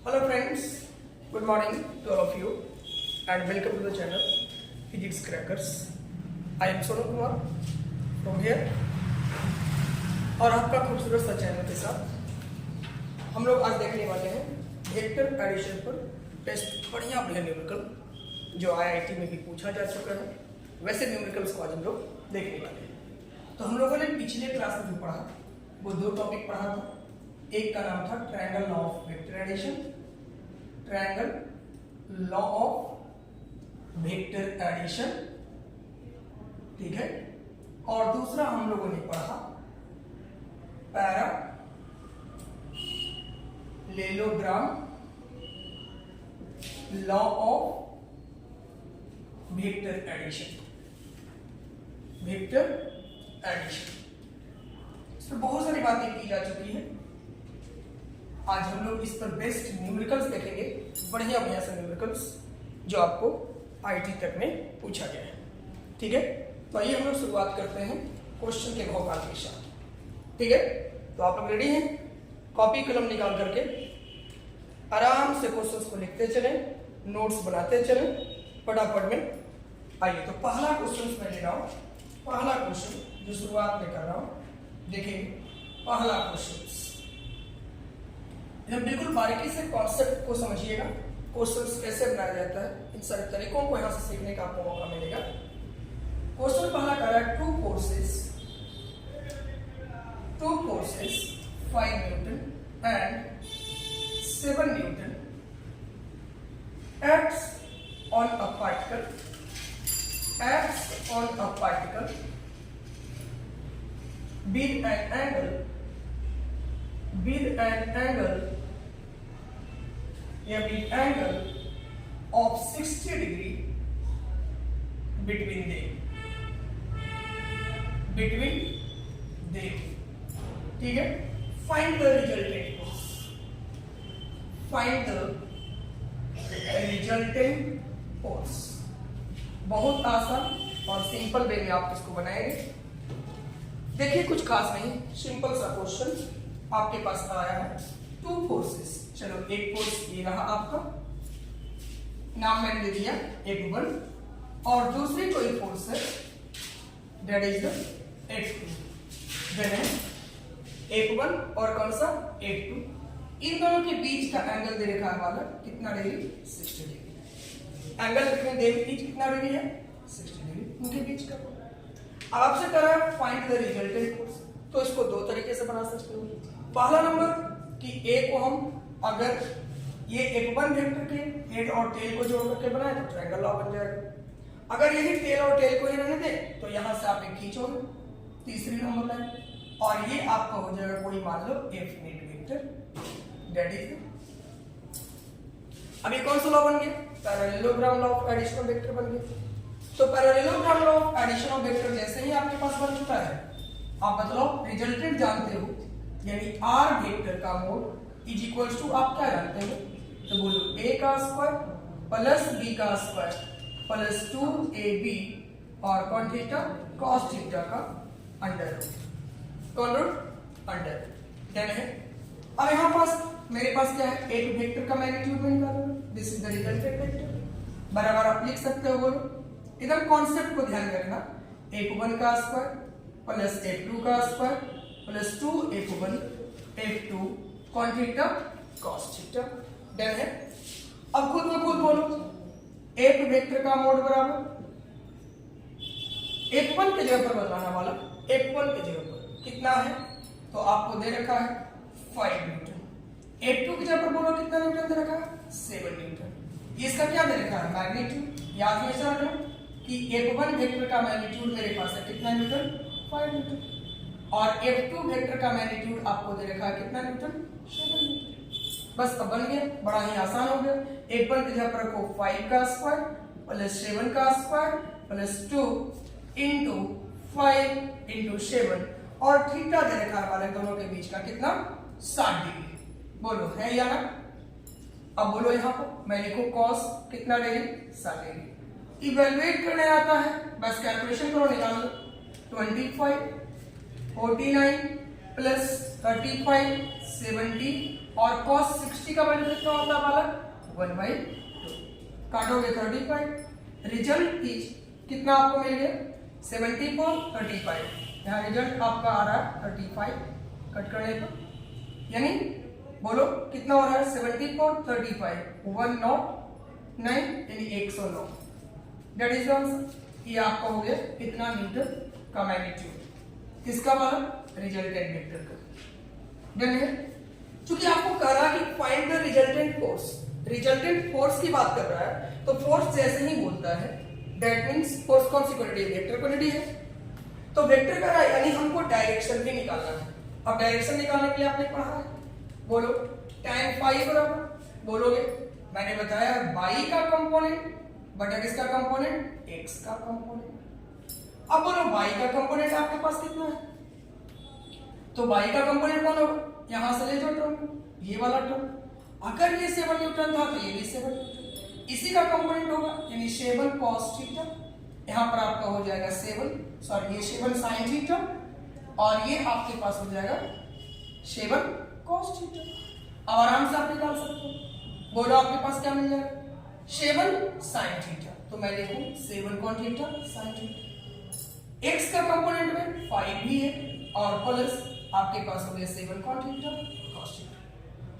Hello friends, good morning to all of you and welcome to the channel Physics Crackers. I am Sonu Kumar from here और आपका खूबसूरत सा channel के साथ हम लोग आज देखने वाले हैं वेक्टर एडिशन पर टेस्ट बढ़िया न्यूमेरिकल जो IIT में भी पूछा जा चुका है, वैसे न्यूमेरिकल्स को आज हम लोग देखने वाले हैं। तो हम लोगों ने पिछले क्लास में जो पढ़ा वो दो टॉपिक पढ़ा था। एक का नाम था triangle law of vector addition, triangle law of vector addition, ठीक है। और दूसरा हम लोगों ने पढ़ा parallelogram law of vector addition, vector addition. इसमें बहुत सारी बातें की जा चुकी है। आज हम लोग इस पर बेस्ट न्यूमेरिकल्स देखेंगे, बढ़िया बढ़िया से न्यूमेरिकल्स जो आपको आईटी तक में पूछा गया है, ठीक है। तो आइए हम लोग शुरुआत करते हैं क्वेश्चन के भौकाल के साथ, ठीक है। तो आप लोग रेडी हैं? कॉपी कलम निकाल करके आराम से क्वेश्चंस को लिखते चलें, नोट्स बनाते चलें फटाफट में। आइए तो पहला क्वेश्चन मैं ले रहा हूँ, पहला क्वेश्चन जो शुरुआत में कर रहा हूँ, देखिए पहला क्वेश्चन बिल्कुल बारीकी से कॉन्सेप्ट को समझिएगा, क्वेश्चन कैसे बनाया जाता है, इन सारे तरीकों को यहाँ से सीखने का आपको मौका मिलेगा। क्वेश्चन पहला कर रहा है two forces 5 Newton and 7 Newton acts on a particle with an angle of 60 degree between them, ठीक है। Find the resultant force, बहुत आसान और सिंपल वे में आप इसको बनाएंगे। देखिए कुछ खास नहीं, सिंपल सा क्वेश्चन आपके पास आया है। टू फोर्सेस, चलो एक फोर्स ये रहा आपका, नाम मैंने दे दिया F1, और दूसरी कोई फोर्स है that is the F2, F1 और कौन सा F2। इन दोनों के बीच का एंगल दे रखा है वाला कितना degree, 60 degree. Angle between them बीच कितना डिग्री है, 60 डिग्री उनके बीच का। अब आपसे कह रहा है फाइंड द रिजल्टेंट फोर्स, तो इसको दो तरीके से बना सकते हो। पहला नंबर कि A को हम अगर ये F1 वेक्टर के हेड और टेल को जोड़ करके बनाए तो ट्रायंगल लॉ बन जाएगा। अगर यही टेल और टेल को ही रहने दे तो यहां से आप एक खींचोगे तीसरी नंबर लाइन, और ये आपका हो जाएगा कोई मान लो F net vector, that is. अभी कौन सा लॉ बन गया, parallelogram law of addition of vector बन गया। तो parallelogram law of addition of vector जैसे ही आपके पास बन चुका है, आप मतलब रिजल्टेंट जानते हो, यानी R वेक्टर का मोड इज इक्वल्स टू आप क्या जानते हो, तो बोलो A का स्क्वायर प्लस B का स्क्वायर प्लस 2AB और कॉन थीटा cos थीटा का अंडर रूट अंडर, डन है। अब यहाँ पास मेरे पास क्या है, एक वेक्टर का मैग्नीट्यूड में निकालना, this is the resultant vector, बराबर आप लिख सकते हो। बोलो इधर कॉन्सेप्ट को ध्यान रखना, F1 का स्क्वायर प्लस F2 का square plus 2F1 F2 cos theta cos theta, done है। अब खुद में खुद बोलो एक वेक्टर का मोड बराबर F1 के जगह पर बताना वाला, F1 के जगह पर कितना है, तो आपको दे रखा है 5 न्यूटन। F2 की जगह पर बोलो कितना न्यूटन दे रखा है, 7 न्यूटन। इसका क्या दे रखा है, मैग्नीट्यूड। याद हमेशा रखना कि F1 वेक्टर का मैग्नीट्यूड मेरे पास है कितना न्यूटन, 5 न्यूटन, और F2 वेक्टर का मैग्नीट्यूड आपको दे रखा है कितना न्यूटन, 7 न्यूटन। बस अब बन गया, बड़ा ही आसान हो गया। F1 की जगह पर रखो 5 का स्क्वायर प्लस 7 का स्क्वायर प्लस 2 इंटू 5 इंटू 7, और थीटा दे रखा है वाले दोनों के बीच का कितना, 60 डिग्री। बोलो है या ना। अब बोलो यहाँ पर मैं लिखू cos कितना डिग्री, 60 डिग्री। इवेलुएट करने आता है, बस कैलकुलेशन करो, निकाल लो। 25 49 प्लस 35 70 और cos 60 का वैल्यू कितना होता है बालक 1/2। काटोगे 35। रिजल्ट इज कितना आपको मिल गया 70/35। यहाँ रिजल्ट आपका आ रहा है 35 कट करने पर, यानी बोलो कितना हो रहा है 70/35 109 यानी 109। That is answer. ये आपका हो गया इतना मीटर का मैग्नीट्यूड किसका वाला रिजल्टेंट वेक्टर का। डन है। चूंकि आपको कह रहा है कि find the resultant force, resultant force की बात कर रहा है तो फोर्स जैसे ही बोलता है दैट मींस फोर्स कौन सी क्वांटिटी है वेक्टर क्वांटिटी है। तो वेक्टर कर रहा है यानी हमको डायरेक्शन भी निकालना है। अब डायरेक्शन निकालने के लिए आपने पढ़ा है, बोलो tan फाई बराबर बोलोगे मैंने बताया y का कंपोनेंट बटा किसका कंपोनेंट x का कंपोनेंट। अब बोलो y का कंपोनेंट आपके पास कितना है, तो y का कंपोनेंट कौन होगा यहां से ले जाओ टर्म ये वाला टर्म। अगर ये 7 न्यूटन था तो ये भी 7 न्यूटन इसी का कंपोनेंट होगा यानी 7 cos थीटा। यहां पर आपका हो जाएगा 7 ये 7 sin थीटा और ये आपके पास हो जाएगा 7 cos थीटा। अब आराम से आप निकाल सकते हो, बोलो आपके पास क्या मिल जाएगा 7 sin थीटा। तो मैं लिखूं 7 cos theta sin theta. x का कंपोनेंट में 5 भी है और प्लस आपके पास हो गया 7 cos थीटा cos थीटा।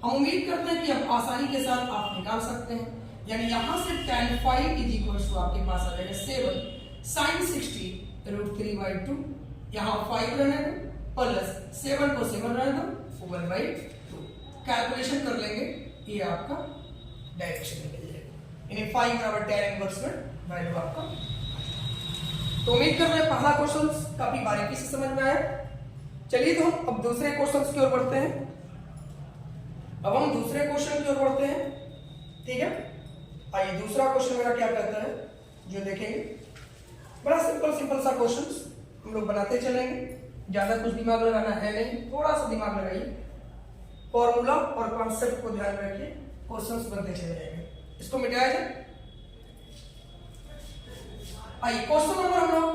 हम उम्मीद करते हैं कि अब आसानी के साथ आप निकाल सकते हैं, यानी यहां से tan phi is equal to आपके पास आ जाएगा 7 sin 60 √3/2। यहां 5 रहने दो प्लस 7 को 7 रहने दो 1/2। कैलकुलेशन कर लेंगे ये आपका डायरेक्शन निकल जाएगा यानी 5 बराबर tan इनवर्स में वैल्यू आपका। तो उम्मीद कर रहे हैं पहला क्वेश्चन काफी बारीकी से समझ में आया। चलिए तो हम अब दूसरे क्वेश्चन की ओर बढ़ते हैं। अब हम दूसरे क्वेश्चन की ओर बढ़ते हैं, ठीक है। आइए दूसरा क्वेश्चन मेरा क्या कहता है जो देखेंगे। बड़ा सिंपल सा क्वेश्चन हम लोग बनाते चलेंगे, ज्यादा कुछ दिमाग लगाना है नहीं, थोड़ा सा दिमाग लगाइए, फॉर्मूला और कॉन्सेप्ट को ध्यान में रखिए, क्वेश्चंस बनते चले जाएंगे। इसको मिटाया जाए। आइए क्वेश्चन नंबर हम लोग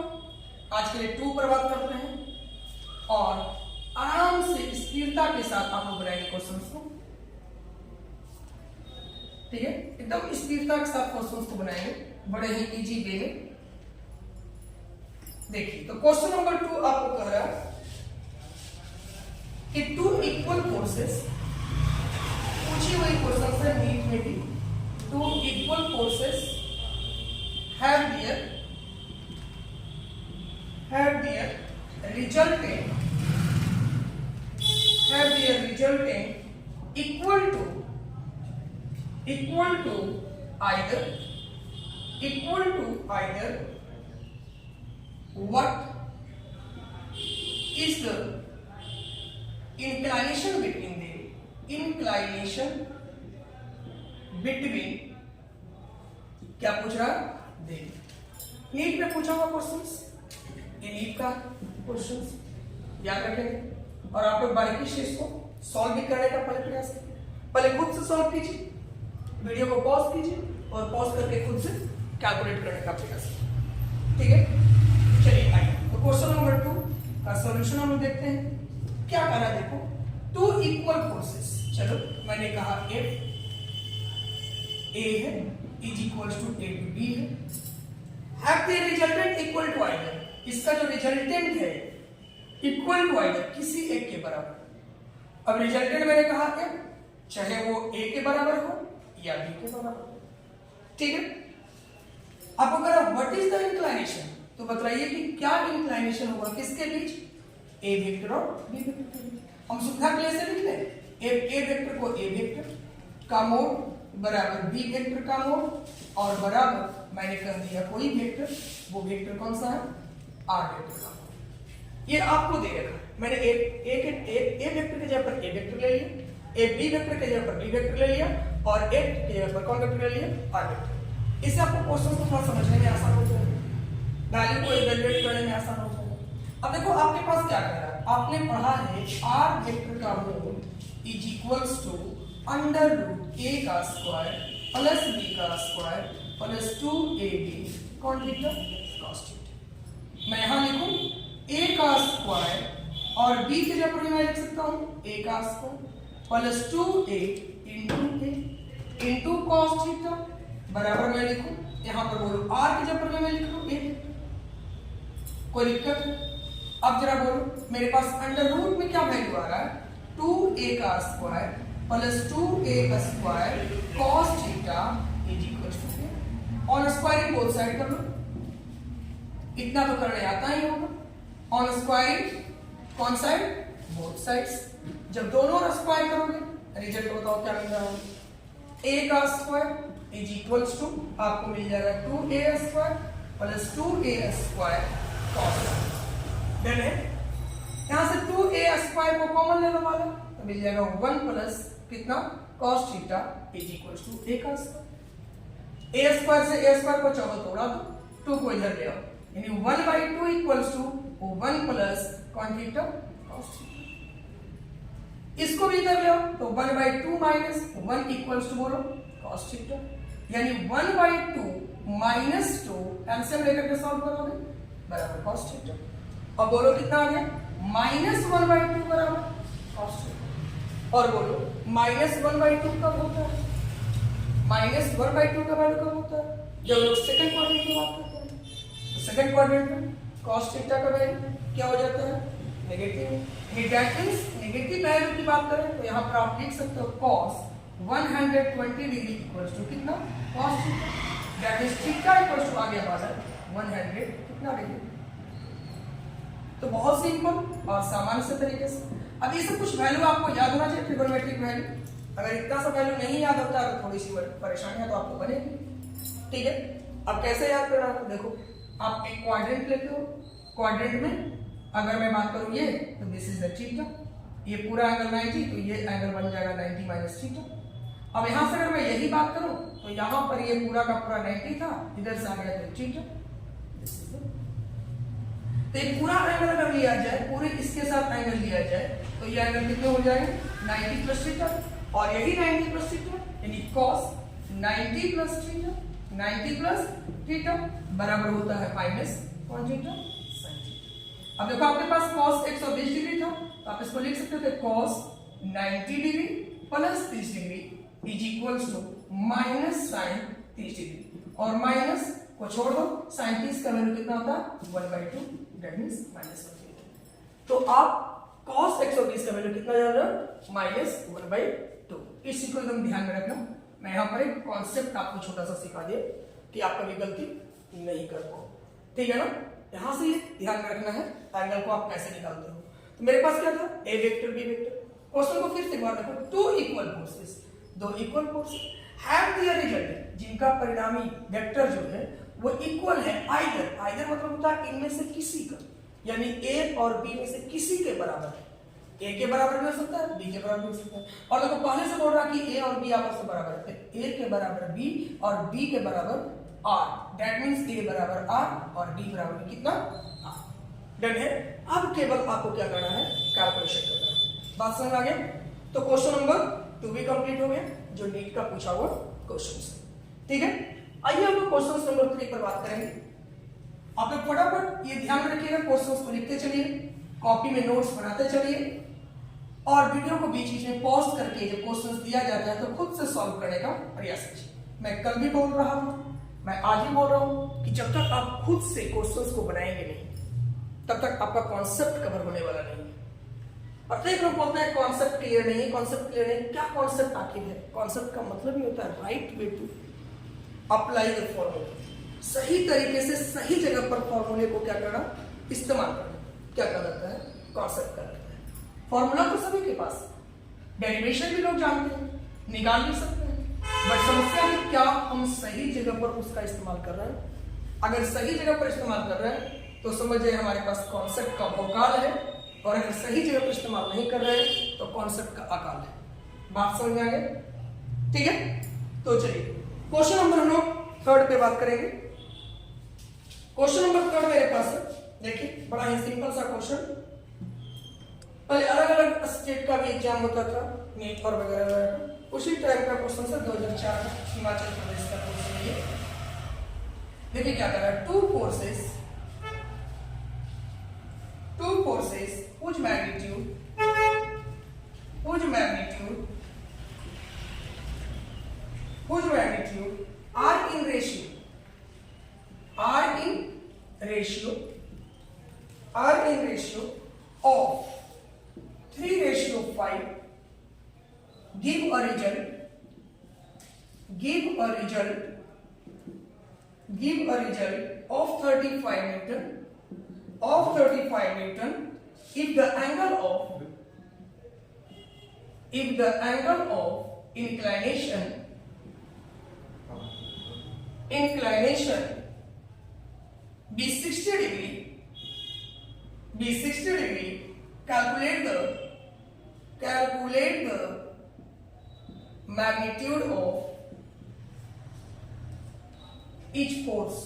आज के लिए 2 पर बात करते हैं और आराम से स्थिरता के साथ आप लोग बनाएंगे क्वेश्चंस को, ठीक है। एकदम स्थिरता के साथ क्वेश्चंस को बनाएंगे बड़े ही इजी वे में। देखिए तो क्वेश्चन नंबर 2 आपको कह रहा है कि 2 इक्वल फोर्सेस, पूछी हुई क्वेश्चन है नीट में भी, 2 equal forces have their resultant equal to either what is the inclination between क्या पूछ रहा है नीट में पूछा हुआ क्वेश्चंस, ये नीट का क्वेश्चंस याद रखेंगे और आप लोग बारीकी से इसको सॉल्व भी करने का पहले प्रयास करिए। पहले खुद से सॉल्व कीजिए, वीडियो को पॉज कीजिए और पॉज करके खुद से कैलकुलेट करने का प्रयास करिए, ठीक है। चलिए आइए तो क्वेश्चन नंबर 2 का सॉल्यूशन हम लोग देखते हैं। क्या कह रहा है देखो 2 इक्वल फोर्सेस, चलो मैंने कहा F A है is equal to A to B है, have the resultant equal to either, इसका जो रिजल्टेंट है इक्वल टू आइदर किसी एक के बराबर। अब रिजल्टेंट मैंने कहा क्या, चाहे वो A के बराबर हो या B के बराबर, ठीक है। आपको कह रहा व्हाट इज द इंक्लिनेशन, तो बताइए कि क्या इंक्लिनेशन होगा किसके बीच, A वेक्टर और B वेक्टर के बीच। हम सुविधा के लिए से लिख लें A वेक्टर को A वेक्टर का मोड बराबर B वेक्टर का मोड और बराबर मैंने कह दिया कोई वेक्टर, वो वेक्टर कौन सा है R वेक्टर का मोड। ये आपको दे रखा है, मैंने A वेक्टर के जगह पर A वेक्टर ले लिया, B वेक्टर के जगह पर B वेक्टर ले लिया और A के जगह पर कौन वेक्टर ले लिया R वेक्टर। इससे आपको क्वेश्चन को थोड़ा समझने में आसान हो जाएगा, वैल्यू को इवैल्यूएट करने में आसान हो जाएगा। अब देखो आपके पास क्या कर रहा है, आपने पढ़ा है R वेक्टर का mod is equals to under root A का स्क्वायर प्लस B का square plus 2AB cos theta cos theta. मैं यहां लिखूं A का स्क्वायर और B के जगह पर मैं लिख सकता हूं A का square, plus 2a into cos theta बराबर मैं लिखूं, यहां पर बोलो r की जगह पर मैं लिख लूं a, कोई दिक्कत है? अब जरा बोलो मेरे पास अंडर रूट में क्या वैल्यू आ रहा है, 2a का square plus 2a square cos theta is equal to on squaring both side कर लो, इतना तो करने आता ही होगा। ऑन स्क्वायरिंग कौन साइड, बोथ साइड्स, जब दोनों स्क्वायर करोगे रिजल्ट बताओ क्या मिल रहा है, a का स्क्वायर इज इक्वल्स टू आपको मिल जाएगा 2a square plus 2a square cos, done है। यहां से 2a स्क्वायर को कॉमन ले लो वाला तो मिल जाएगा 1 प्लस कितना cos theta is equals to a का स्क्वायर, a स्क्वायर से a स्क्वायर को चाहो तोड़ा दो, 2 को इधर ले आओ, यानी 1/2 equals to 1 plus cos theta कॉस थीटा, इसको भी इधर ले आओ तो 1/2 माइनस 1 इक्वल्स टू बोलो कॉस थीटा, यानी 1/2 माइनस 2 एलसीएम लेकर के सॉल्व करोगे बराबर कॉस थीटा, और बोलो कितना आ गया माइनस 1/2 बराबर कॉस थीटा, और बोलो माइनस 1/2 कब होता है, माइनस 1/2 का वैल्यू कब होता है, जब लोग सेकंड क्वाड्रेंट की बात करते हैं, तो सेकंड क्वाड्रेंट में कॉस थीटा का वैल्यू क्या हो जाता है negative, that means negative value की बात करें तो यहां पर आप लिख सकते हो cos 120 डिग्री इक्वल्स टू कितना cos theta, that means theta equals to आ गया हमारा 100 कितना डिग्री। तो बहुत सिंपल और सामान्य से तरीके से, अब ये सब कुछ वैल्यू आपको याद होना चाहिए, ट्रिग्नोमेट्रिक वैल्यू, अगर इतना सा वैल्यू नहीं याद होता है तो थोड़ी सी परेशानियां तो आपको बनेगी, ठीक है। अब कैसे याद करना है, देखो आप एक क्वाड्रेंट लेते हो, क्वाड्रेंट में अगर मैं बात करूं ये तो दिस इज द थीटा, ये पूरा एंगल 90 तो ये एंगल बन जाएगा 90 माइनस थीटा। अब यहां से अगर मैं यही बात करूं तो यहां पर ये पूरा का पूरा 90 था, इधर से आ गया तो थीटा, दिस इज द, तो ये पूरा एंगल अगर लिया जाए, पूरे इसके साथ एंगल लिया जाए तो ये एंगल कितने हो जाएंगे 90 प्लस थीटा, और यही 90 प्लस थीटा यानी cos 90 plus theta, 90 plus theta बराबर होता है minus cos theta sin theta. अब देखो आपके पास cos 120 डिग्री था तो आप इसको लिख सकते थे cos 90 degree plus 30 degree is equals to minus sin 30 degree, और माइनस को छोड़ दो, sin 30 का वैल्यू कितना होता है 1/2, दैट मींस -1। तो आप cos 120 का वैल्यू कितना जान रहे हो -1/2, इसी को एकदम ध्यान में रखना। मैं यहाँ पर एक कॉन्सेप्ट आपको छोटा सा सिखा दिया कि आप कभी गलती नहीं कर पाओ, ठीक है ना। यहां से ये ध्यान में रखना है एंगल को आप कैसे निकालते हो। तो मेरे पास क्या था ए वेक्टर बी वेक्टर, क्वेश्चन को फिर से एक बार देखो, टू इक्वल फोर्सेस, दो equal forces have their result, जिनका परिणामी वेक्टर जो है वो इक्वल है, आइदर, आइदर मतलब होता है इनमें से किसी का, यानी ए और बी में से किसी के बराबर है, ए के बराबर भी हो सकता है, बी के बराबर भी हो सकता है। और देखो पहले से बोल रहा कि ए और बी आपस में बराबर है, ए के बराबर बी और बी के बराबर आर, दैट मींस ए बराबर आर और बी बराबर कितना आर, डन है। अब केवल आपको क्या करना है, कैलकुलेशन करना है। बात समझ आ गया? तो क्वेश्चन नंबर 2 भी कंप्लीट हो गया, जो नीट का पूछा हुआ क्वेश्चन है, ठीक है। आइए हम लोग क्वेश्चन नंबर 3 पर बात करेंगे। आप लोग फटाफट ये ध्यान में रखिएगा, क्वेश्चंस को लिखते चलिए, कॉपी में नोट्स बनाते चलिए, और वीडियो को बीच बीच में पॉज करके जब क्वेश्चंस दिया जाता है तो खुद से सॉल्व करने का प्रयास कीजिए। मैं कल भी बोल रहा हूं, मैं आज भी बोल रहा हूं कि जब तक आप खुद से क्वेश्चंस को बनाएंगे नहीं तब तक आपका कॉन्सेप्ट कवर होने वाला नहीं है। और कई लोग बोलते हैं कॉन्सेप्ट क्लियर नहीं है, कॉन्सेप्ट क्लियर नहीं, क्या कॉन्सेप्ट आखिर है? कॉन्सेप्ट का मतलब ही होता है right way to apply the formula, सही तरीके से सही जगह पर फॉर्मूले को क्या करना, इस्तेमाल करना, क्या कहलाता है, कॉन्सेप्ट कहलाता है। फॉर्मूला तो सभी के पास, डेरिवेशन भी लोग जानते हैं, निकाल भी सकते हैं, बट समस्या है क्या हम सही जगह पर उसका इस्तेमाल कर रहे हैं। अगर सही जगह पर इस्तेमाल कर रहे हैं तो समझिए हमारे पास कॉन्सेप्ट का भौकाल है, और अगर सही जगह पर इस्तेमाल नहीं कर रहे हैं तो कॉन्सेप्ट का अकाल है। बात समझ में आ गई? ठीक है, तो चलिए क्वेश्चन नंबर हम लोग 3 पे बात करेंगे। क्वेश्चन नंबर 3 मेरे पास है, देखिए बड़ा ही सिंपल सा क्वेश्चन। पहले अलग अलग स्टेट का भी एग्जाम होता था, नीट और वगैरह, उसी टाइप का क्वेश्चन था 2004 हिमाचल प्रदेश का क्वेश्चन ये। देखिए क्या कर रहा है, two forces whose magnitude magnitude are in ratio of 3:5 give a result of 35 Newton if the angle of inclination be 60 degree. Calculate the magnitude of each force.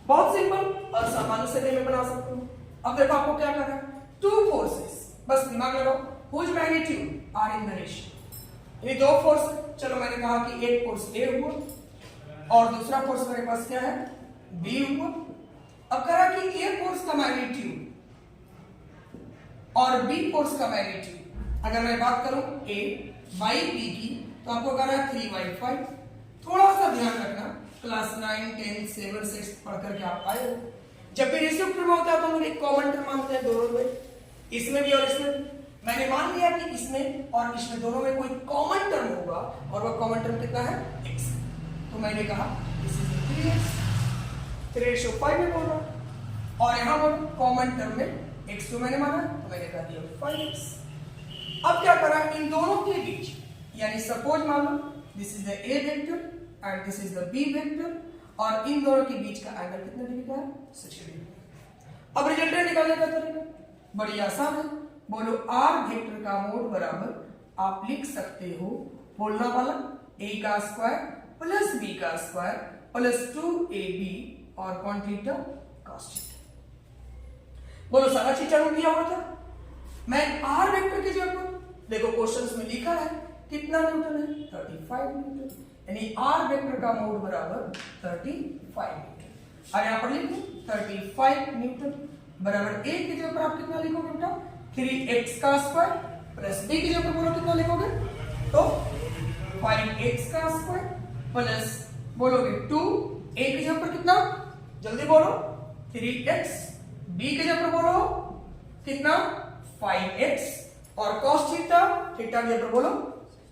बहुत सिंपल और सामान्य से मैं बना सकता हूं। अब देखो आपको क्या करना है, टू फोर्सेस, बस दिमाग लगाओ, whose magnitude are in the ratio. ये दो फोर्स, चलो मैंने कहा कि एक फोर्स ए हुआ और दूसरा फोर्स मेरे पास क्या है, बी हुआ। अब करा कि ए फोर्स का मैग्नीट्यूड और बी फोर्स का मैग्नीट्यूड, अगर मैं बात करूं ए बाई बी की, तो आपको करा 3/5। थोड़ा सा ध्यान रखना, क्लास 9, 10, 7, 6 पढ़ करके आप आए हो, जब भी रेशियो टर्म होता है तो हम एक कॉमन टर्म मानते हैं दोनों में, इसमें भी और इसमें भी। मैंने मान लिया कि इसमें और इसमें दोनों में कोई कॉमन टर्म होगा और वह कॉमन टर्म कितना है, x। तो मैंने कहा दिस इज 3x, 3:5 में बोल रहा हूं, और यहां बोलो कॉमन टर्म में x तो मैंने माना, तो मैंने कहा दिया 5x। अब क्या करा, इन दोनों के बीच, यानी सपोज मान लो this is the a vector and this is the b vector, और इन दोनों के बीच का एंगल कितना डिग्री का है, 60 डिग्री। अब रिजल्टेंट निकालने का तरीका बड़ी आसान है, बोलो r वेक्टर का मोड बराबर आप लिख सकते हो, बोलना वाला a का स्क्वायर प्लस b का स्क्वायर प्लस 2ab और कॉन थीटा cos थीटा। बोलो सारा चीज चालू किया हुआ था, मैं r वेक्टर की जगह पर देखो क्वेश्चंस में लिखा है कितना न्यूटन है, 35 न्यूटन, यानी r वेक्टर का मोड बराबर 35 न्यूटन। और यहां पर लिखो 35 न्यूटन बराबर a की जगह पर आप कितना लिखोगे बेटा, 3x का स्क्वायर प्लस b की जगह पर बोलो कितना लिखोगे, तो 5x का स्क्वायर प्लस बोलोगे 2 a की जगह पर कितना, जल्दी बोलो 3x, b की जगह पर बोलो कितना 5x, और cos थीटा की जगह पर बोलो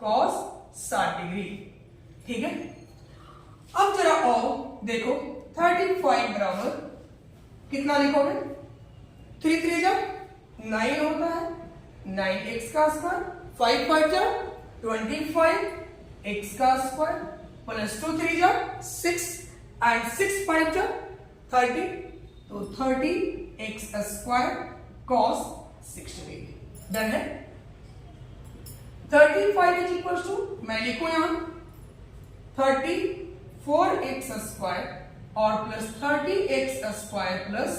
cos 60 डिग्री। ठीक है, अब जरा और देखो 35 बराबर कितना लिखोगे, 3 3 जा 9 होता है, 9x का स्क्वायर, 5 5 जा 25 x का स्क्वायर प्लस 2 3 जा 6 एंड 6 5 जा 30, तो 30x square cos 60 degree. Done है। 35 इज इक्वल टू, मैं लिखूं यहां 34x स्क्वायर और plus 30x square plus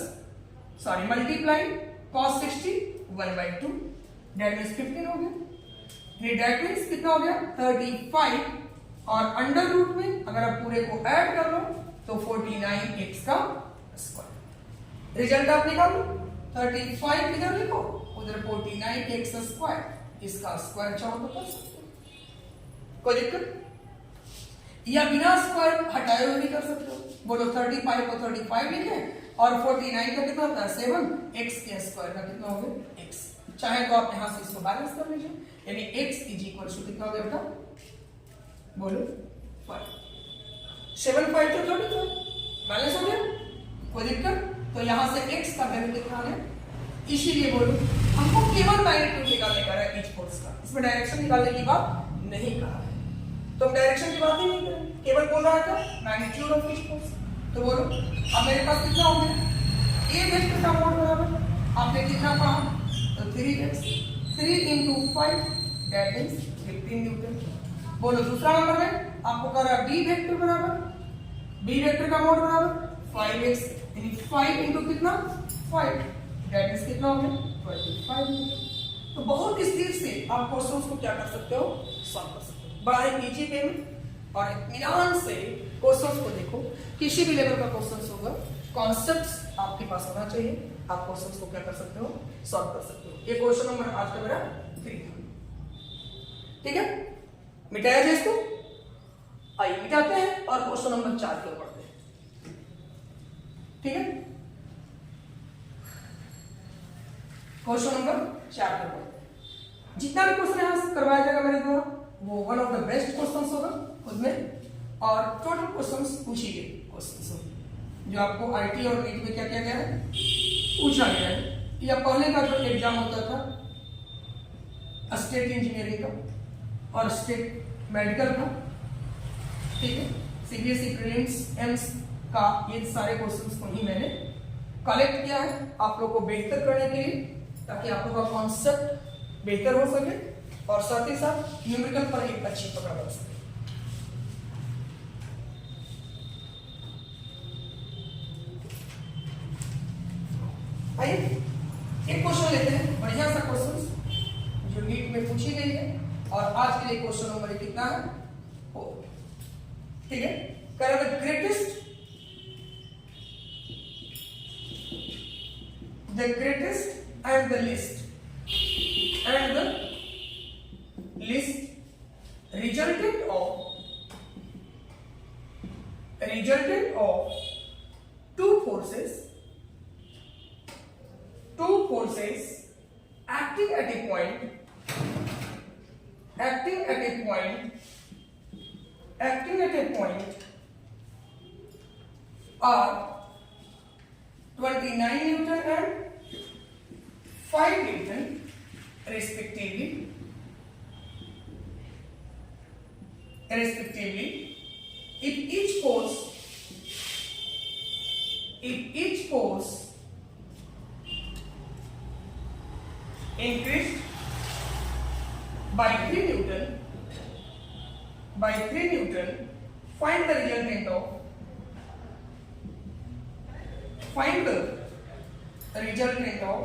sorry multiply cos 60 1/2, that means 15 हो गया। डेट मीन्स कितना हो गया 35 और अंडर रूट में अगर आप पूरे को ऐड कर लो तो 49x का स्क्वायर। रिजल्ट आप निकालो, 35 इधर लिखो, उधर 49x स्क्वायर, इसका स्क्वायर चाहो तो कर सकते हो, कोई दिक्कत, या बिना स्क्वायर हटाए हुए भी कर सकते हो। बोलो 35 को 35 लिखे और 49 का कितना होता है 7, x के स्क्वायर का कितना हो गया x। चाहे तो आप यहां से इसको बैलेंस कर लीजिए, यानी x इज इक्वल टू कितना हो गया बेटा, बोलो 5, 7 5 तो 35 बैलेंस हो गया, कोई दिक्कत। तो यहां से x का वैल्यू कितना आ गया, इसीलिए बोलो हमको केवल मैग्नीट्यूड निकालने का है इच फोर्स का, इसमें डायरेक्शन निकालने की बात नहीं कहा है, तो हम डायरेक्शन की बात ही नहीं करें, केवल बोल रहा है क्या मैग्नीट्यूड ऑफ इच फोर्स। तो बोलो अब मेरे पास कितना हो गया, a वेक्टर का मोड बराबर आपने कितना पढ़ा, तो 3x 3 into 5 that means 15 Newton. बोलो दूसरा नंबर में आपको कह रहा है b वेक्टर बराबर, b वेक्टर का मोड बराबर 5x, यानी 5 into कितना 5 दैट मींस कितना हो गया 25 न्यूटन। तो बहुत स्थिर से आप क्वेश्चंस को क्या कर सकते हो, सॉल्व कर सकते हो। बड़ा ही इजी वे में और इत्मीनान से क्वेश्चंस को देखो, किसी भी लेवल का क्वेश्चंस होगा, कॉन्सेप्ट्स आपके पास होना चाहिए, आप क्वेश्चंस को क्या कर सकते हो, सॉल्व कर सकते हो। ये क्वेश्चन नंबर आज का मेरा 3 था। ठीक है, मिटाया जाए इसको, आइए मिटाते हैं और क्वेश्चन नंबर 4 की ओर बढ़ते हैं। ठीक है, क्वेश्चन नंबर 4 की ओर बढ़ते हैं। जितना भी क्वेश्चन यहां से करवाया जाएगा मेरे द्वारा वो one of the best question होगा उसमें, और टोटल क्वेश्चंस पूछे गए क्वेश्चंस जो आपको आईटी और नीट में क्या क्या गया है पूछा गया है, या पहले का जो एग्जाम होता था स्टेट इंजीनियरिंग का और स्टेट मेडिकल का, ठीक है, सीबीएसई प्रीलिम्स एम्स का, ये सारे क्वेश्चंस को ही मैंने कलेक्ट किया है आप लोग को बेहतर करने के लिए, ताकि आप लोग का कॉन्सेप्ट बेहतर हो सके और साथ ही साथ न्यूमेरिकल पर एक अच्छी पकड़ बन सके। आइए एक क्वेश्चन लेते हैं, बढ़िया सा क्वेश्चन जो नीट में पूछी गई है, और आज के लिए क्वेश्चन नंबर कितना है 4, ठीक है। कह the greatest and the least resultant of two forces acting at a point are 29 Newton and 5 Newton respectively. If each force increased by 3 Newton, find the resultant of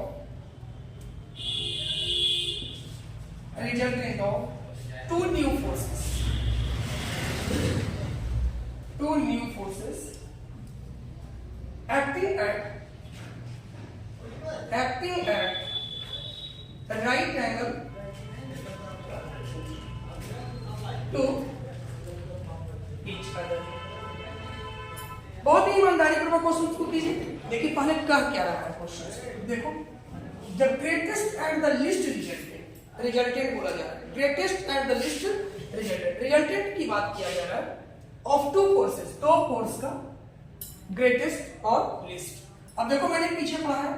two new forces acting at right angle to each other। बहुत ही ईमानदारी पूर्वक question को कीजिए। देखिए पहले कह क्या रहा है क्वेश्चन, देखो the greatest and the least resultant बोला जा रहा है, greatest and the least resultant की बात किया जा रहा है ऑफ टू फोर्सेस, दो फोर्स का ग्रेटेस्ट और लिस्ट। अब देखो मैंने पीछे पढ़ा है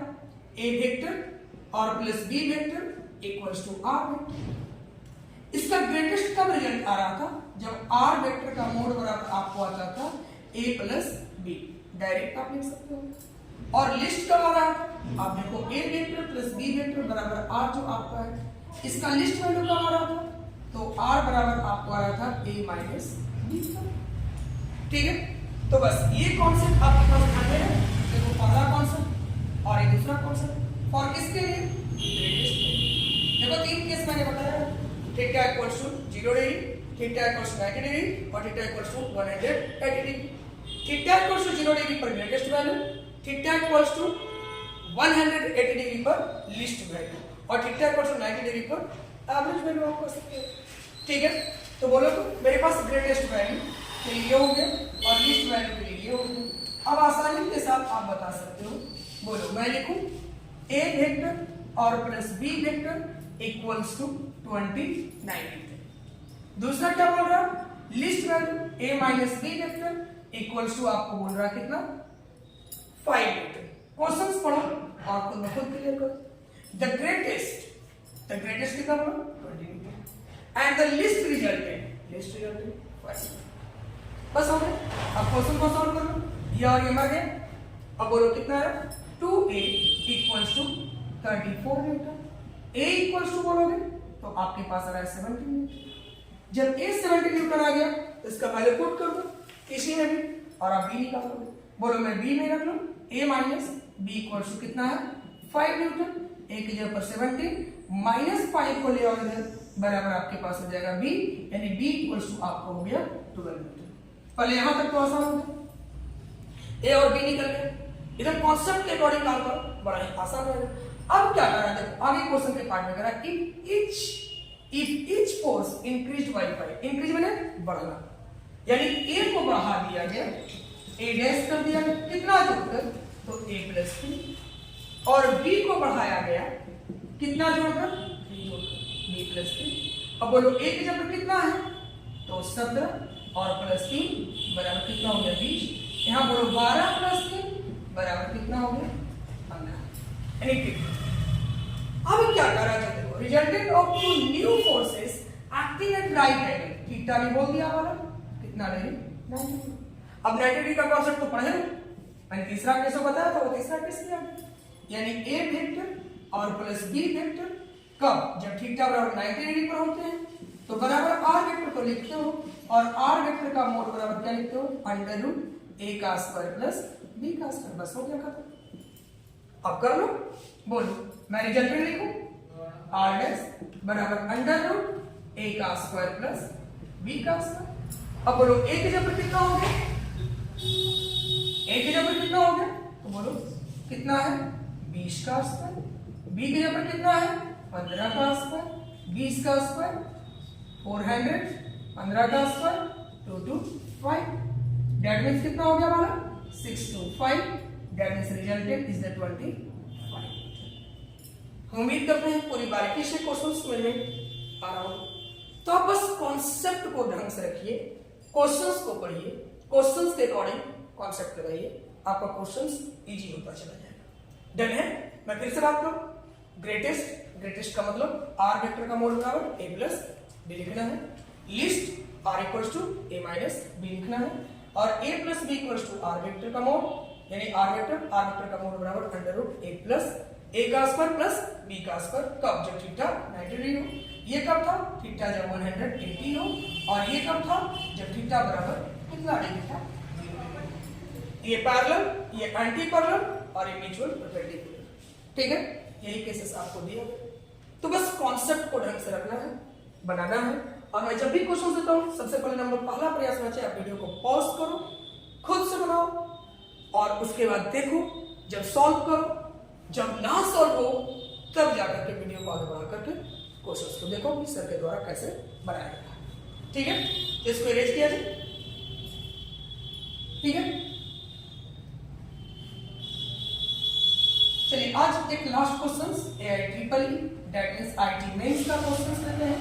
ए वेक्टर और plus B vector equals to R vector. इसका ग्रेटेस्ट कब रिजल्ट आ रहा था, जब आर वेक्टर का मोड बराबर आपको आता था ए प्लस बी, डायरेक्ट आप लिख सकते हो। और लिस्ट कब आ रहा था, आप देखो ए वेक्टर प्लस बी वेक्टर बराबर आर जो आपका है, इसका लिस्ट वैल्यू कब आ रहा था, तो आर बराबर आपको आ रहा था ए माइनस बी। ठीक है, तो बस ये कॉन्सेप्ट आपके पास ध्यान में है। देखो पहला कॉन्सेप्ट और ये दूसरा कॉन्सेप्ट, फॉर किसके लिए, देखो 3 केस मैंने बताया, theta equals to 0 degree, theta equals to 90 degree और theta equals to 180 degree. Theta equals to 0 degree पर greatest value, theta equals to 180 degree पर लीस्ट वैल्यू, और थीटा इक्वल्स टू 90 डिग्री पर एवरेज वैल्यू आप कर सकते हो। ठीक है, तो बोलो तो मेरे पास ग्रेटेस्ट वैल्यू के लिए हो गया और लीस्ट वैल्यू के लिए हो गया। अब आसानी के साथ आप बता सकते हो, बोलो मैं लिखूं ए वेक्टर और plus B vector equals to 29। दूसरा क्या बोल रहा है, least value A minus B vector equals to आपको बोल रहा है कितना 5 न्यूटन। क्वेश्चंस पढ़ो और खुद खुद क्लियर करो। द ग्रेटेस्ट कितना बोला 20 Newton and the least resultant 5। बस हो गया। अब क्वेश्चन को सॉल्व करो, ये और ये मर गए। अब बोलो कितना है 2a equals to 34 newton. a equals to बोलोगे तो आपके पास आ रहा है 70 न्यूटन। जब a 70 न्यूटन आ गया तो इसका वैल्यू पुट कर दो किसी में भी और आप b निकालोगे। बोलो मैं b में रख लूं a minus b equals to कितना है 5 न्यूटन, a की जगह पर 70 माइनस 5 को ले आओ इधर, बराबर आपके पास हो जाएगा b, यानी b इक्वल्स टू आपको हो गया 12 न्यूटन। पहले यहां तक तो आसान हो गया, a और b निकल गए। इधर कॉन्सेप्ट के अकॉर्डिंग काम करो, बड़ा ही आसान है। अब क्या करा, देखो आगे क्वेश्चन के पार्ट में करा, if if each force increase by 5, increase मैंने बढ़ना, यानी ए को बढ़ा दिया गया, ए डैश कर दिया गया कितना जोड़कर, तो a प्लस 3, और b को बढ़ाया गया कितना जोड़कर, 3 जोड़कर b प्लस 3। अब बोलो a की जगह कितना है, तो 17 और प्लस 3 बराबर कितना हो गया 20। यहाँ बोलो 12 प्लस 3 बराबर कितना हो गया 15। अब क्या करा जाए, देखो resultant of two new forces acting at right angle, theta भी बोल दिया वाला कितना ले 90। अब 90 डिग्री का कॉन्सेप्ट तो पढ़े हो, मैंने तीसरा केस बताया था, वो तीसरा केस किया, यानी a वेक्टर और प्लस b वेक्टर कब, जब थीटा बराबर 90 डिग्री पर होते हैं तो बराबर r वेक्टर को लिखते हो, और r वेक्टर का मोड बराबर क्या लिखते हो, अंडर रूट a का स्क्वायर प्लस b का स्क्वायर, बस हो गया खत्म। अब कर लो, बोलो मैं रिजल्टेंट लिखूं, r डैश बराबर अंडर रूट a का स्क्वायर प्लस b का स्क्वायर। अब बोलो a की जगह कितना हो गया, a की जगह कितना हो गया, तो बोलो कितना है 20 का स्क्वायर, b की जगह कितना है 15 का स्क्वायर, 20 का स्क्वायर 400, 15 का स्क्वायर 2 to 5, दैट मींस कितना हो गया हमारा 6 to 5, that means resultant is the 25। उम्मीद करते हैं पूरी बारीकी से क्वेश्चन समझ में आ रहा हो, तो आप बस कॉन्सेप्ट को ढंग से रखिए, क्वेश्चंस को पढ़िए, क्वेश्चंस के अकॉर्डिंग कॉन्सेप्ट लगाइए, आपका क्वेश्चंस इजी होता चला जाएगा। डन है। मैं फिर से बात करूं, ग्रेटेस्ट का मतलब r वेक्टर का मोड बराबर a प्लस b लिखना है, least r equals to a minus b लिखना है, और a plus b equals to r vector का मोड, यानी r वेक्टर का मोड बराबर under root a plus a का स्क्वायर प्लस b का स्क्वायर, कब, जब थीटा 90 डिग्री हो। ये कब था, थीटा जब 180 हो, और ये कब था, जब थीटा बराबर कितना डिग्री था, ये पैरेलल, ये एंटी पैरेलल, और ये म्यूचुअल परपेंडिकुलर। ठीक है, यही केसेस आपको दिया, तो बस कॉन्सेप्ट को ढंग से रखना है, बनाना है। और मैं जब भी क्वेश्चन देता हूँ सबसे पहले पहला प्रयास होना चाहिए, आप वीडियो को पॉज करो, खुद से बनाओ, और उसके बाद देखो, जब सॉल्व करो, जब ना सॉल्व हो तब जाकर के वीडियो को आगे बढ़ा करके क्वेश्चंस को देखो कि सर के द्वारा कैसे बनाया गया। ठीक है, इसको इरेज किया जाए। ठीक है, चलिए आज एक last question AIEEE that means IT mains का क्वेश्चन लेते हैं,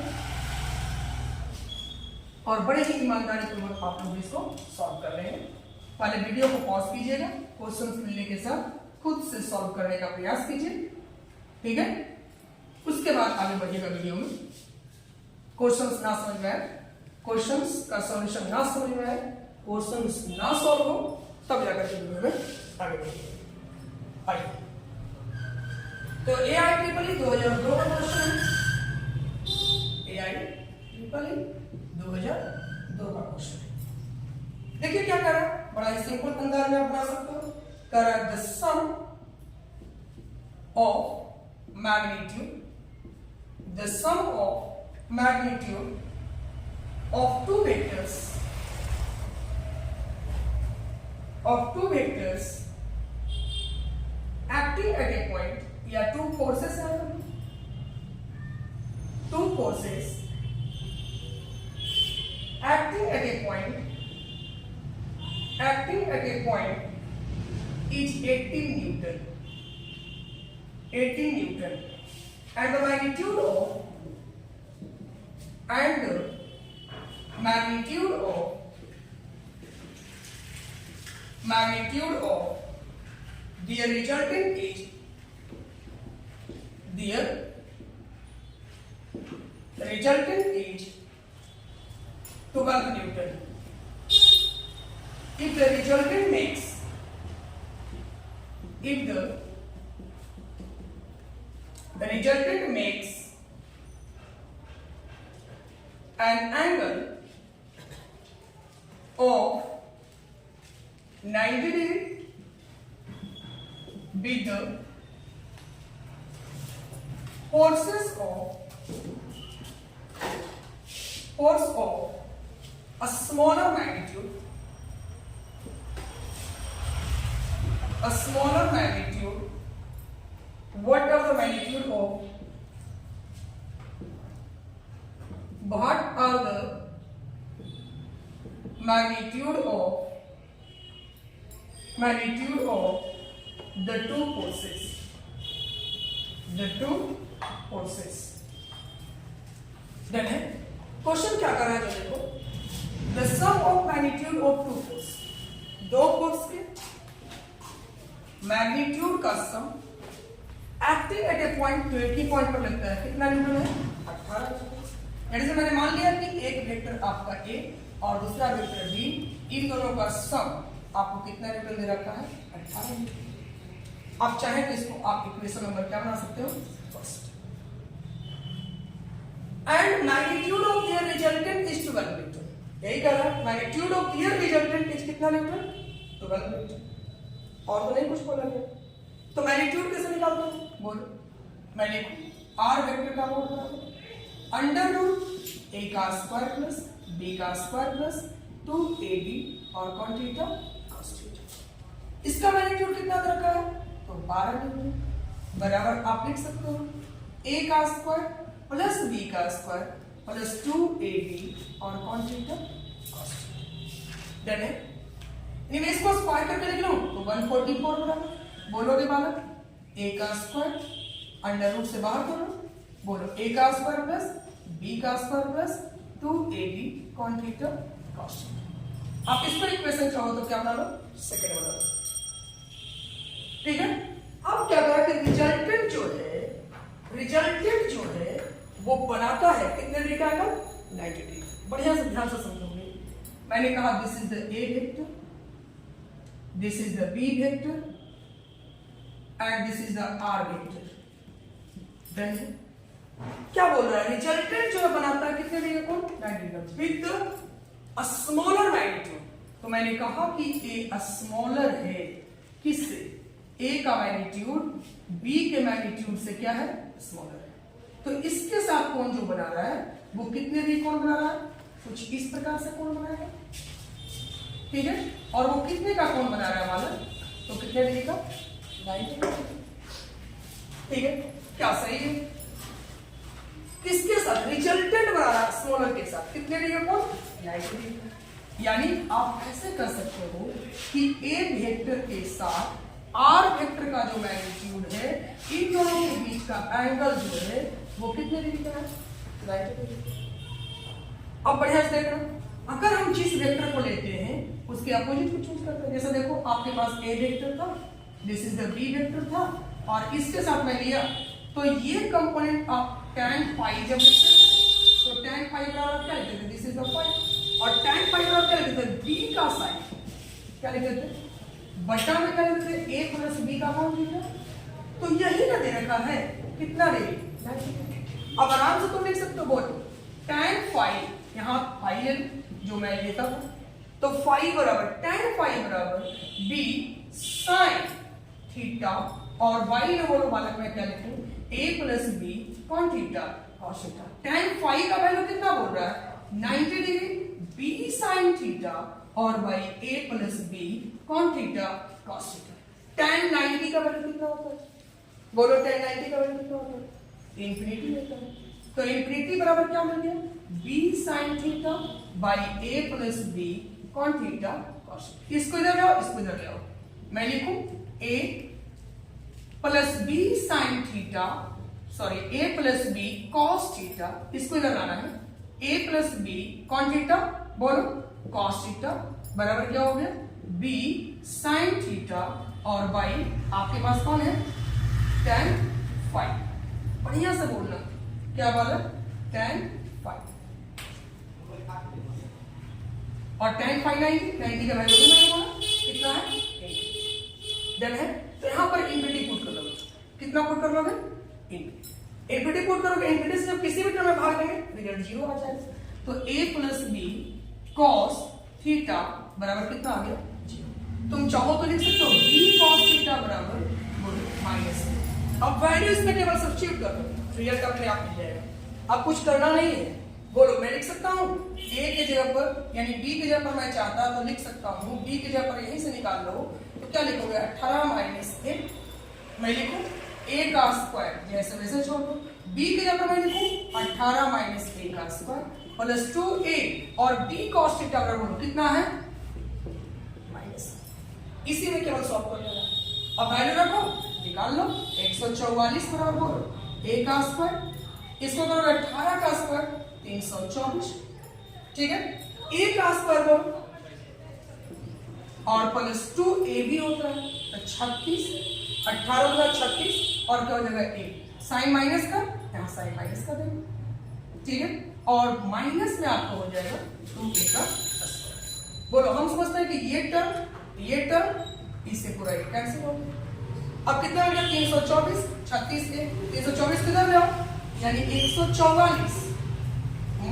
और बड़े ही ईमानदारी पूर्वक आप लोग इसको सॉल्व कर रहे हैं। पहले वीडियो को पॉज कीजिएगा, क्वेश्चंस मिलने के साथ खुद से सॉल्व करने का प्रयास कीजिए। ठीक है, उसके बाद आगे बढ़िएगा वीडियो में। क्वेश्चंस ना समझ में आए, क्वेश्चंस का सॉल्यूशन ना समझ में आए, क्वेश्चंस ना सॉल्व हो, तब जाकर के वीडियो में आगे बढ़िएगा। आइए, तो AIEEE 2002 का क्वेश्चन है, AIEEE 2002 का क्वेश्चन है। देखिए क्या कर रहा है, बड़ा ही सिंपल अंदाज में आप बना सकते हो। कर रहा है the sum of magnitude, the sum of magnitude of two vectors acting at a point, या two forces है, two forces acting at a point is 18 Newton, and the magnitude of their resultant is 12 Newton. If the resultant makes an angle of 90 degree with the force of a smaller magnitude, what are the magnitude of what are the magnitude of the two forces done है। Question क्या कर रहा है देखो, the sum of magnitude of two force, दो force के magnitude का sum acting at a point, जो एक ही पॉइंट पर लगता है, कितना न्यूटन है 18 न्यूटन। जैसे मैंने मान लिया कि एक वेक्टर आपका ए और दूसरा वेक्टर बी, इन दोनों का सम आपको कितना न्यूटन दे रखा है 18 न्यूटन। आप चाहें तो इसको आप इक्वेशन नंबर क्या बना सकते हो first, and magnitude of their resultant is 12 Newton. यही कह रहा है magnitude of their resultant is कितना न्यूटन 12 न्यूटन, और तो नहीं कुछ बोला गया। तो मैग्नीट्यूड कैसे निकालते हैं बोलो, मैंने आर वेक्टर का बोल रहा हूं अंडर रूट ए का स्क्वायर प्लस बी का स्क्वायर प्लस 2ab और cos थीटा cos थीटा। इसका मैग्नीट्यूड कितना दे रखा है तो 12 न्यूटन बराबर आप लिख सकते हो a का स्क्वायर प्लस b का स्क्वायर प्लस 2ab और cos theta cos theta. Done है। इनमें इसको स्क्वायर करके लिख लो तो 144 बराबर, बोलोगे बालक a का स्क्वायर अंडर रूट से बाहर करो, बोलो a का स्क्वायर प्लस b का square plus 2ab cos theta cos theta. आप इसको इक्वेशन चाहो तो क्या बना लो सेकंड बना लो, ठीक है। अब क्या करा कि रिजल्टेंट जो है वो बनाता है कितने डिग्री का एंगल 90 डिग्री। बढ़िया से ध्यान से समझोगे, मैंने कहा this is the A vector, this is the B vector and this is the R vector. Done है। क्या बोल रहा है रिजल्टेंट जो बनाता है कितने डिग्री को 90 degree with a smaller magnitude. तो मैंने कहा कि ए स्मॉलर है किससे, ए का मैग्नीट्यूड बी के मैग्नीट्यूड से क्या है स्मॉलर है। तो इसके साथ कोण जो बना रहा है वो कितने डिग्री कोण बना रहा है, कुछ इस प्रकार से कोण बनाएगा, ठीक है। और वो कितने का कोण बना रहा है मालूम, तो कितने डिग्री का 90 डिग्री, ठीक है। क्या सही है, किसके साथ रिजल्टेंट बना रहा है स्मॉलर के साथ, कितने डिग्री कोण 90 डिग्री। यानी आप ऐसे कर सकते हो कि ए वेक्टर के साथ आर वेक्टर का जो मैग्नीट्यूड है इन दोनों के बीच का एंगल जो है वो कितने डिग्री का है 90 डिग्री। अब बढ़िया से देखना, अगर हम जिस वेक्टर को लेते हैं उसके अपोजिट को चूज करते हैं। जैसे देखो आपके पास ए वेक्टर था, this is the B vector था, और इसके साथ मैं लिया तो ये कंपोनेंट आप tan phi जब लिखते हैं तो tan phi बराबर क्या लिखते थे, दिस इज द phi, और tan phi बराबर क्या लिखते थे b का साइन क्या लिखते थे बटा में क्या लिखते थे a प्लस b का कौन थीटा। तो यही ना दे रखा है कितना डिग्री। अब आराम से तुम लिख सकते हो बोलो tan phi, यहाँ phi है जो मैं लेता हूं, तो phi बराबर tan phi बराबर b sin थीटा, और y ने बोलो बालक में क्या लिखूं a plus b cos theta cos theta. tan phi का वैल्यू कितना बोल रहा है 90 डिग्री, b sin थीटा और y a plus b cos theta cos theta. tan 90 का वैल्यू कितना होता है बोलो, tan 90 का वैल्यू कितना होता है इंफिनिटी होता है। तो इंफिनिटी बराबर क्या मिल गया b sin theta by a plus b cos theta cos। इसको इधर ले आओ, इसको इधर ले आओ, मैं लिखूं a plus b sin theta, sorry a plus b cos theta, इसको इधर लाना है a plus b cos theta, बोलो cos थीटा बराबर क्या हो गया b sin थीटा, और y आपके पास कौन है tan phi। बढ़िया से बोलना क्या बोला tan phi, और tan phi 90 का वैल्यू कितना है 8। डन है। तो यहां पर इंफिनिटी पुट कर लोगे, कितना पुट कर लोगे इंफिनिटी पुट करोगे, इंफिनिटी से जब किसी भी टर्म में भाग देंगे रिजल्ट 0 आ जाएगा। तो a plus b cos theta बराबर कितना आ गया 0। तुम चाहो तो लिख सकते हो b cos थीटा बराबर माइनस। अब वैल्यू इसमें केवल सब्स्टिट्यूट कर दो, रिजल्ट अपने आप मिल जाएगा। अब कुछ करना नहीं है, बोलो मैं लिख सकता हूं a के जगह पर यानी b की जगह पर मैं चाहता तो लिख सकता हूं b की जगह पर यहीं से निकाल लो तो क्या लिखोगे 18 माइनस 8, मैं लिखूं a का स्क्वायर जैसे वैसे छोड़ दो b की जगह मैं लिखूं 18 माइनस a का स्क्वायर प्लस 2a और b cos थीटा बराबर कितना है माइनस, इसी में केवल सॉल्व कर लेना। अब वैल्यू रखो निकाल लो 144 बराबर बोलो a का स्क्वायर, इसको करो 18 का स्क्वायर 324, ठीक है, a का स्क्वायर बोलो और प्लस 2ab होता है 36, 18 का 36 और क्या हो जाएगा a, साइन माइनस का यहाँ साइन माइनस का देंगे, ठीक है, और माइनस में आपको हो जाएगा 2a का स्क्वायर। बोलो हम समझते हैं कि ये टर्म इससे पूरा एक कैंसिल हो गया। अब कितना हो गया 324, 36 के 324 किधर ले आओ, यानी 144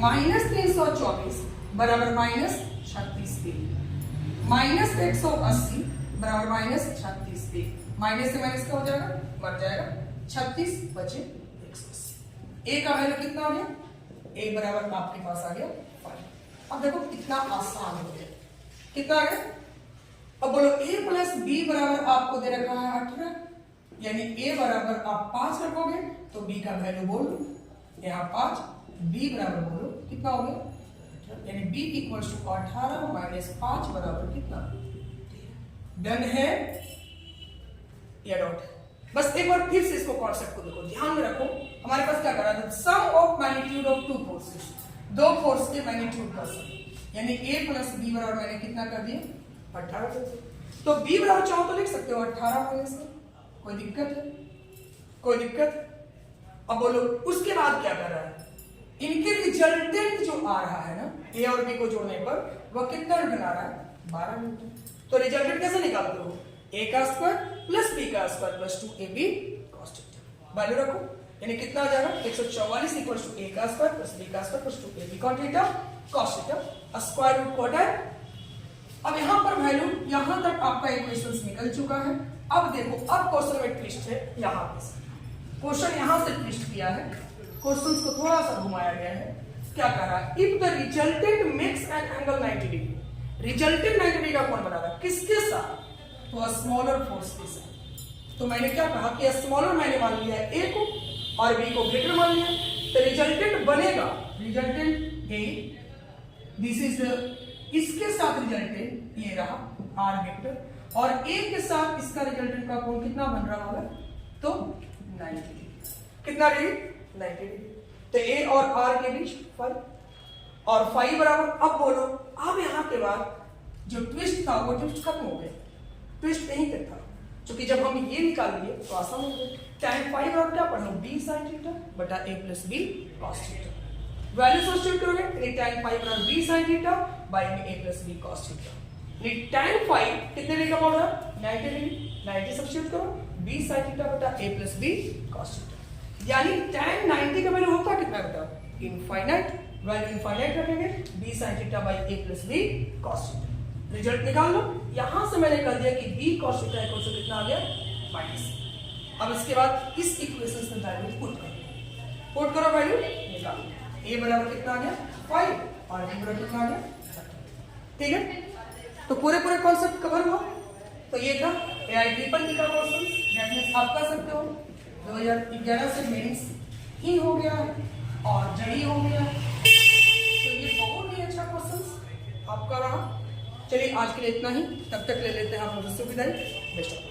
माइनस 324 बराबर माइनस 36 पे, माइनस 180 बराबर माइनस 36 पे, माइनस से माइनस का हो जाएगा मर जाएगा 36 बचे 180। ए का वैल्यू कितना आ गया, ए बराबर आपके पास आ गया 5। अब देखो कितना आसान हो गया, कितना आ गया। अब बोलो a प्लस बी बराबर आपको दे रखा है 18, यानी a बराबर आप 5 रखोगे तो b का वैल्यू बोलो यहाँ 5, b बराबर बोलो कितना हो गया, यानी b इक्वल्स टू 18 माइनस 5 बराबर कितना, डन है या डॉट। बस एक बार फिर से इसको कॉन्सेप्ट को देखो, ध्यान में रखो हमारे पास क्या कर रहा था, sum of magnitude of two forces, दो फोर्स के मैग्नीट्यूड का सम, यानी a प्लस b बराबर मैंने कितना कर दिया 18, तो b बराबर चाहो तो लिख सकते हो 18 माइनस में, कोई दिक्कत है, कोई दिक्कत। अब बोलो उसके बाद क्या कर रहा है, इनके रिजल्टेंट जो आ रहा है ना a और b को जोड़ने पर वह कितना न्यूटन आ रहा है 12 न्यूटन। तो रिजल्टेंट कैसे निकालते हो, a का स्क्वायर प्लस b का square plus 2ab cos theta, value रखो यानी कितना आ जाएगा 144 इक्वल्स टू a का स्क्वायर प्लस b का square plus 2ab cos theta cos theta square root quarter. अब यहां पर वैल्यू यहां तक आपका इक्वेशंस निकल चुका है। अब देखो अब क्वेश्चन में ट्विस्ट है, यहां पे क्वेश्चन यहां से ट्विस्ट किया है, क्वेश्चंस को थोड़ा सा घुमाया गया है। क्या कह रहा है, if the resultant makes an angle 90 degree, resultant 90 degree का कोण बना रहा है किसके साथ, तो स्मॉलर फोर्स के साथ। तो मैंने क्या कहा कि स्मॉलर मैंने मान लिया है a को और b को ग्रेटर मान लिया, तो रिजल्टेंट बनेगा रिजल्टेंट a, दिस इज इसके साथ रिजल्टेंट ये रहा r वेक्टर, और a के साथ इसका रिजल्टेंट का कोण कितना बन रहा होगा, तो 90 डिग्री, कितना डिग्री 90 डिग्री। तो a और r के बीच फर्क और फाई बराबर। अब बोलो अब यहां के बाद जो ट्विस्ट था वो ट्विस्ट खत्म हो गया, ट्विस्ट यहीं तक था, क्योंकि जब हम ये निकाल लिए तो आसान हो गया। tan फाई बराबर क्या पढ़ लो b sin थीटा बटा a plus b cos theta, value substitute करोगे यानी tan फाई बराबर b sin theta by a plus b cos theta, यानी tan फाई कितने डिग्री का बोल रहा है 90 डिग्री, 90 सब्स्टिट्यूट करो b sin थीटा बटा a plus b cos theta, यानी tan 90 का वैल्यू होता कितना बेटा इनफाइनाइट, वैल्यू इनफाइनाइट रखेंगे b sin theta by a plus b cos theta, result निकाल लो। यहां से मैंने कर दिया कि b cos theta equal to कितना आ गया माइनस। अब इसके बाद इस इक्वेशन में वैल्यू पुट करो वैल्यू निकालो, a बराबर कितना आ गया 5 और b बराबर कितना आ गया, ठीक है। तो पूरे कॉन्सेप्ट कवर हुआ। तो ये था AI ट्रिपल ई का क्वेश्चन, दैट मींस आप कर सकते हो 2011 से मेंस ही हो गया है और जड़ी हो गया है, तो ये बहुत ही अच्छा क्वेश्चन आपका रहा। चलिए आज के लिए इतना ही, तब तक ले लेते हैं आप मुझसे विदाई, बेस्ट ऑफ